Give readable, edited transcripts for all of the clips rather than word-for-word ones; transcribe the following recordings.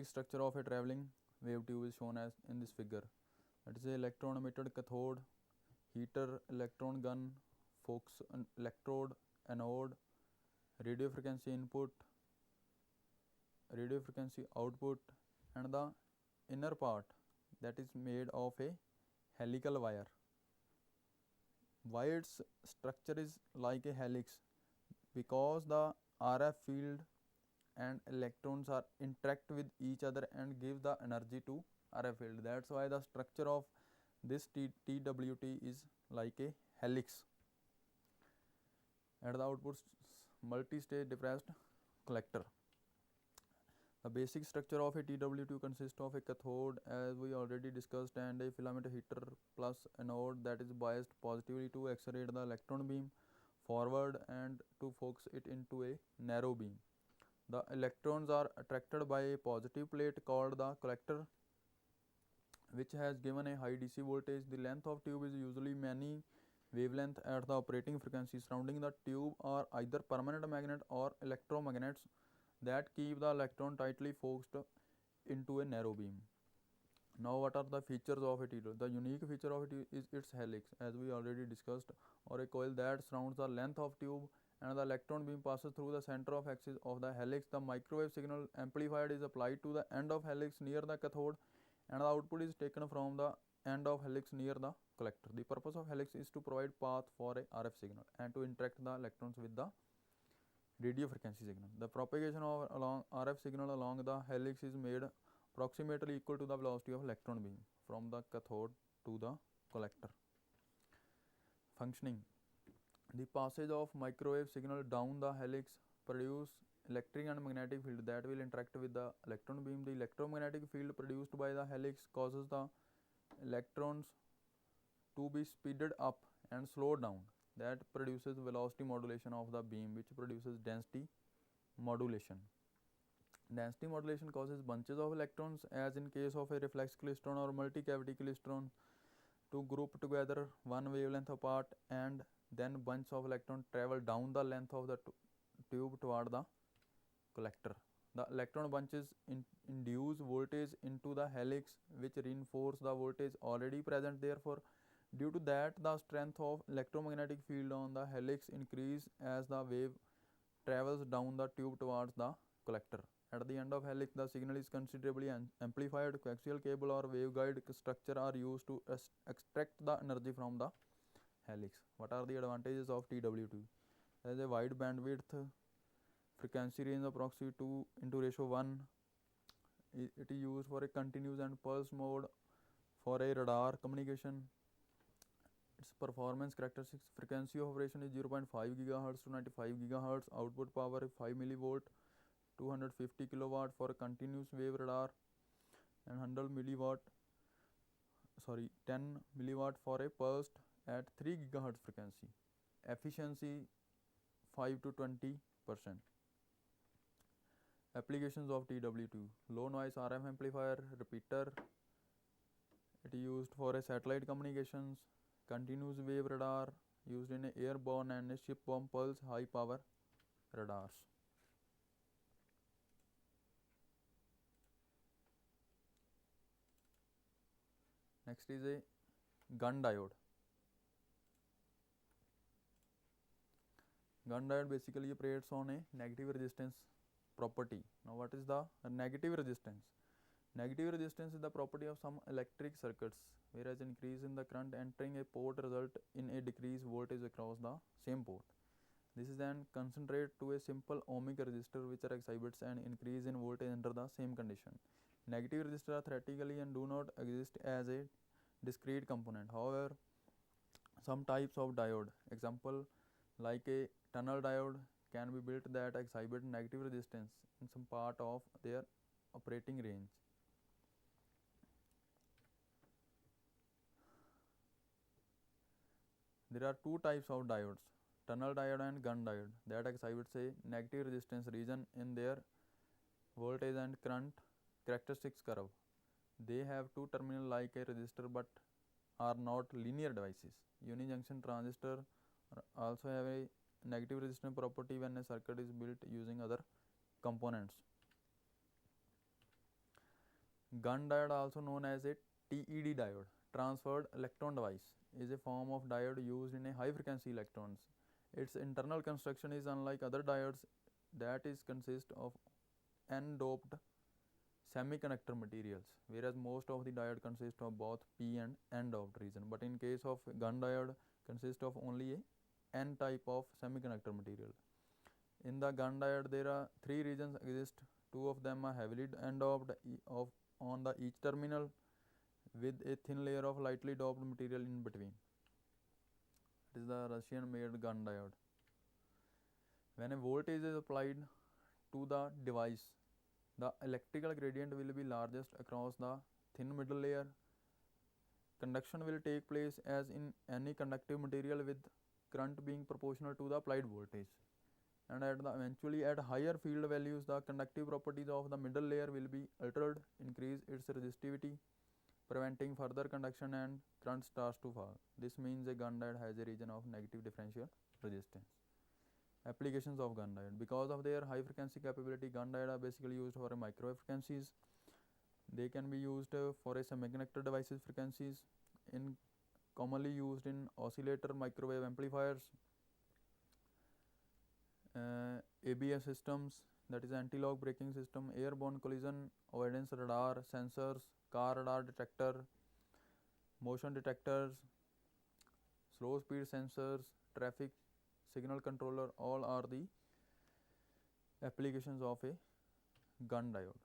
Structure of a traveling wave tube is shown as in this figure. That is a electron emitted cathode, heater, electron gun, focus electrode, anode, radio frequency input, radio frequency output, and the inner part that is made of a helical wire. Why its structure is like a helix? Because the RF field and electrons are interact with each other and give the energy to RF field. That's why the structure of this TWT is like a helix. At the output, multi-stage depressed collector. The basic structure of a TWT consists of a cathode, as we already discussed, and a filament heater plus anode that is biased positively to accelerate the electron beam forward and to focus it into a narrow beam. The electrons are attracted by a positive plate called the collector, which has given a high DC voltage. The length of tube is usually many wavelength at the operating frequency. Surrounding the tube are either permanent magnet or electromagnets that keep the electron tightly focused into a narrow beam. Now, what are the features of a TWT? The unique feature of it is its helix, as we already discussed, or a coil that surrounds the length of tube and the electron beam passes through the center of axis of the helix. The microwave signal amplified is applied to the end of helix near the cathode, and the output is taken from the end of helix near the collector. The purpose of helix is to provide path for a RF signal and to interact the electrons with the radio frequency signal. The propagation of along RF signal along the helix is made approximately equal to the velocity of electron beam from the cathode to the collector. Functioning. The passage of microwave signal down the helix produce electric and magnetic field that will interact with the electron beam. The electromagnetic field produced by the helix causes the electrons to be speeded up and slowed down. That produces velocity modulation of the beam, which produces density modulation. Density modulation causes bunches of electrons, as in case of a reflex klystron or multi-cavity klystron, to group together one wavelength apart, and then bunch of electrons travel down the length of the tube toward the collector. The electron bunches induce voltage into the helix, which reinforce the voltage already present. Therefore, due to that, the strength of electromagnetic field on the helix increase as the wave travels down the tube towards the collector. At the end of helix, the signal is considerably amplified. Coaxial cable or waveguide structure are used to extract the energy from the helix. What are the advantages of TWT? There is a wide bandwidth, frequency range approximately 2 into ratio 1. It is used for a continuous and pulse mode for a radar communication. Its performance characteristics: frequency of operation is 0.5 GHz to 95 GHz, output power is 5 millivolt, 250 kilowatt for a continuous wave radar, and 10 milliwatt for a pulsed at 3 GHz frequency. Efficiency 5 to 20%. Applications of TWT: low noise RF amplifier, repeater. It is used for a satellite communications, continuous wave radar, used in a airborne and a shipborne pulse high power radars. Next is a gun diode. Gun diode basically operates on a negative resistance property. Now, what is the negative resistance? Negative resistance is the property of some electric circuits, whereas increase in the current entering a port result in a decreased voltage across the same port. This is then concentrated to a simple ohmic resistor, which are exhibits an increase in voltage under the same condition. Negative resistors are theoretically and do not exist as a discrete component. However, some types of diode, example like a tunnel diode, can be built that exhibit negative resistance in some part of their operating range. There are two types of diodes, tunnel diode and gun diode, that exhibits a negative resistance region in their voltage and current characteristics curve. They have two terminals like a resistor but are not linear devices. Unijunction transistor also have a negative resistance property when a circuit is built using other components. Gun diode, also known as a TED diode, transferred electron device, is a form of diode used in a high frequency electrons. Its internal construction is unlike other diodes, that is consist of n-doped semiconductor materials, whereas most of the diode consist of both p and n-doped region. But in case of gun diode, consist of only a n type of semiconductor material. In the gun diode, there are three regions exist. Two of them are heavily n-doped on the each terminal, with a thin layer of lightly doped material in between. It is the Russian made gun diode. When a voltage is applied to the device, the electrical gradient will be largest across the thin middle layer. Conduction will take place as in any conductive material, with current being proportional to the applied voltage. And eventually at higher field values, the conductive properties of the middle layer will be altered, increase its resistivity, preventing further conduction, and current starts to fall. This means a gun diode has a region of negative differential resistance. Applications of gun diode: because of their high frequency capability, gun diode are basically used for microwave frequencies. They can be used for a semiconductor devices frequencies, in commonly used in oscillator, microwave amplifiers, ABS systems, that is anti-lock braking system, airborne collision avoidance radar, sensors, car radar detector, motion detectors, slow speed sensors, traffic signal controller. All are the applications of a gun diode.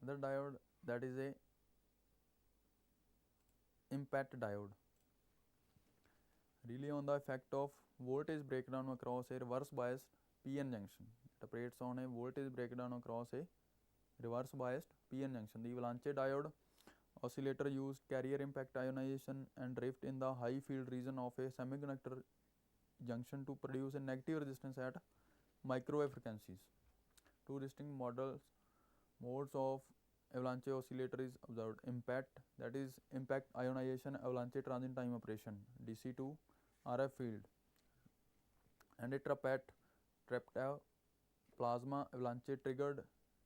Another diode, that is a impact diode, rely on the effect of voltage breakdown across a reverse biased PN junction. It operates on a voltage breakdown across a reverse biased PN junction. The Avalanche diode oscillator used carrier impact ionization and drift in the high field region of a semiconductor junction to produce a negative resistance at microwave frequencies. Two distinct modes of Avalanche oscillator is observed: impact, that is impact ionization Avalanche transient time operation, DC to RF field, and a trapped plasma Avalanche triggered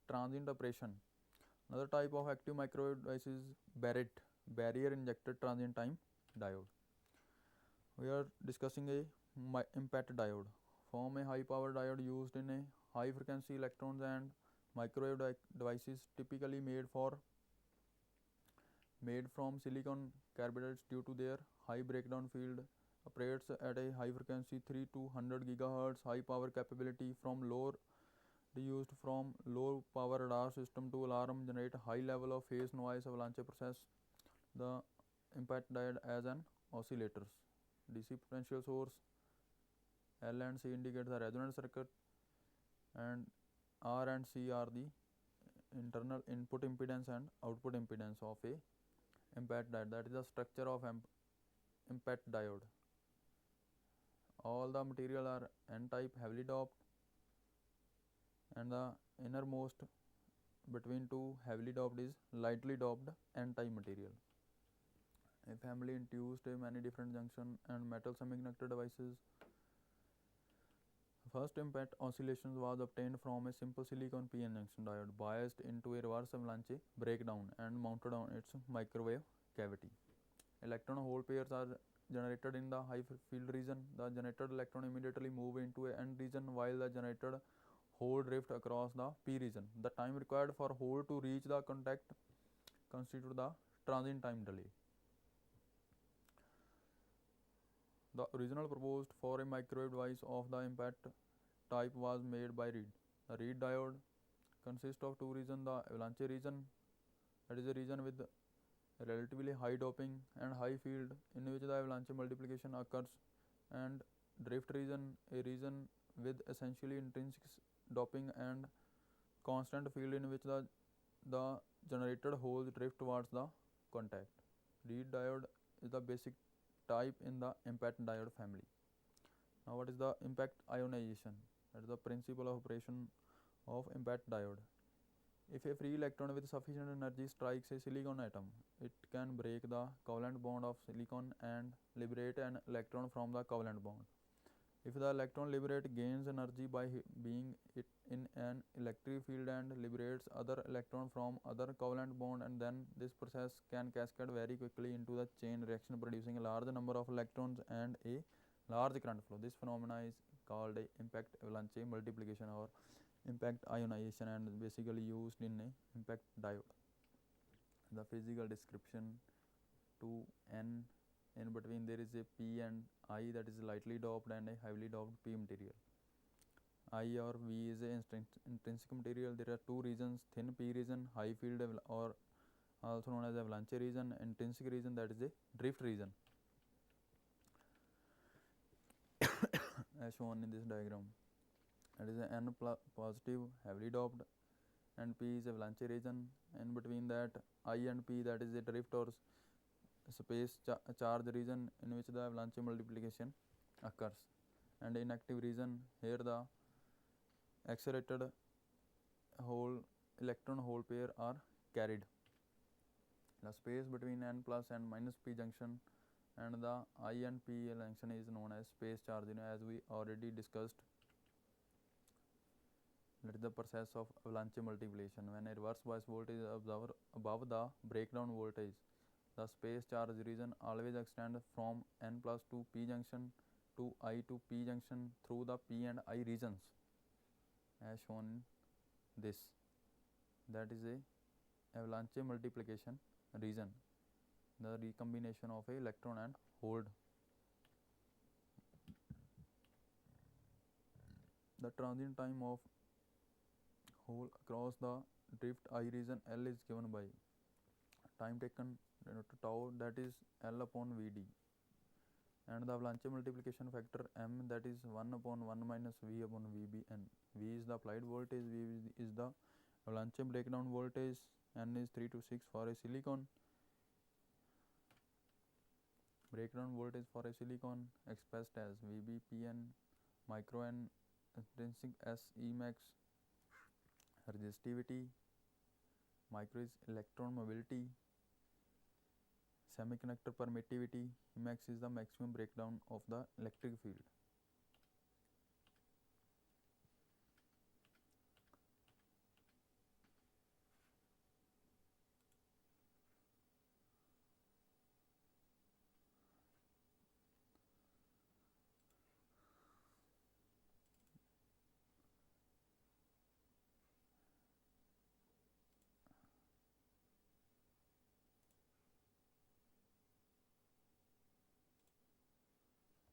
transient operation. Another type of active microwave device is Barrett, barrier injected transient time diode. We are discussing a impact diode. Form a high power diode used in a high frequency electrons and microwave devices, typically made from silicon carbides due to their high breakdown field. Operates at a high frequency 3 to 100 GHz, high power capability, used from low power radar system to alarm, generate high level of phase noise. Avalanche process the impact diode as an oscillators. DC potential source L and C indicate the resonant circuit, and R and C are the internal input impedance and output impedance of a impact diode. That is the structure of impact diode. All the material are n-type heavily doped, and the innermost between two heavily doped is lightly doped n-type material. A family introduced many different junction and metal semiconductor devices. First impact oscillations was obtained from a simple silicon PN junction diode biased into a reverse Avalanche breakdown and mounted on its microwave cavity. Electron hole pairs are generated in the high field region. The generated electron immediately move into a N region, while the generated hole drift across the P region. The time required for hole to reach the contact constitute the transient time delay. The original proposed for a microwave device of the impact type was made by Reed. The Reed diode consists of two regions: the Avalanche region, that is a region with relatively high doping and high field in which the Avalanche multiplication occurs, and drift region, a region with essentially intrinsic doping and constant field in which the generated holes drift towards the contact. Reed diode is the basic type in the impact diode family. Now, what is the impact ionization? That is the principle of operation of impact diode. If a free electron with sufficient energy strikes a silicon atom, it can break the covalent bond of silicon and liberate an electron from the covalent bond. If the electron liberated gains energy by being it in an electric field and liberates other electron from other covalent bond, and then this process can cascade very quickly into the chain reaction, producing a large number of electrons and a large current flow. This phenomena is called a impact avalanche multiplication or impact ionization, and basically used in a impact diode. The physical description: to n, in between there is a p and I, that is lightly doped and a heavily doped p material. I or V is a intrinsic material. There are two regions: thin p region, high field, or also known as avalanche region; intrinsic region, that is a drift region, as shown in this diagram. That is a n positive heavily doped, and P is avalanche region. In between that I and P, that is a drift or space charge region, in which the avalanche multiplication occurs. And inactive region, here the accelerated whole electron hole pair are carried. The space between n plus and minus p junction and the I and p junction is known as space charge, as we already discussed. That is the process of avalanche multiplication. When a reverse bias voltage is above the breakdown voltage, the space charge region always extends from n plus to p junction to I to p junction through the p and I regions, as shown in this. That is a avalanche multiplication region, the recombination of a electron and hold. The transient time of hole across the drift I region L is given by time taken to tau, that is L upon Vd, and the avalanche multiplication factor M, that is 1 upon 1 minus V upon Vbn. V is the applied voltage, V is the avalanche breakdown voltage, N is 3 to 6 for a silicon. Breakdown voltage for a silicon expressed as Vbpn, micro n, intrinsic S Emax, resistivity, micro is electron mobility, semiconductor permittivity, Emax is the maximum breakdown of the electric field.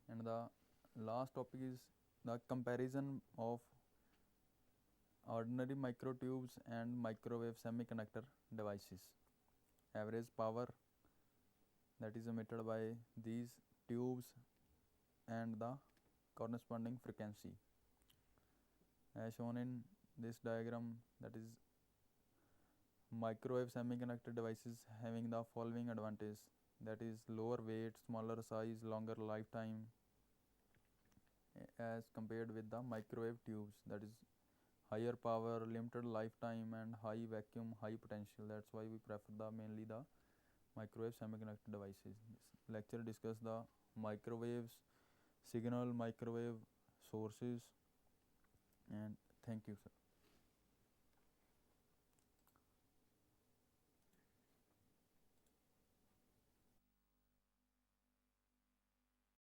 And the last topic is the comparison of ordinary microtubes and microwave semiconductor devices. Average power that is emitted by these tubes and the corresponding frequency, as shown in this diagram. That is, microwave semiconductor devices having the following advantage: that is lower weight, smaller size, longer lifetime as compared with the microwave tubes, that is higher power, limited lifetime, and high vacuum, high potential. That's why we prefer mainly the microwave semiconductor devices. This lecture discuss the microwaves, signal, microwave sources, and thank you, sir.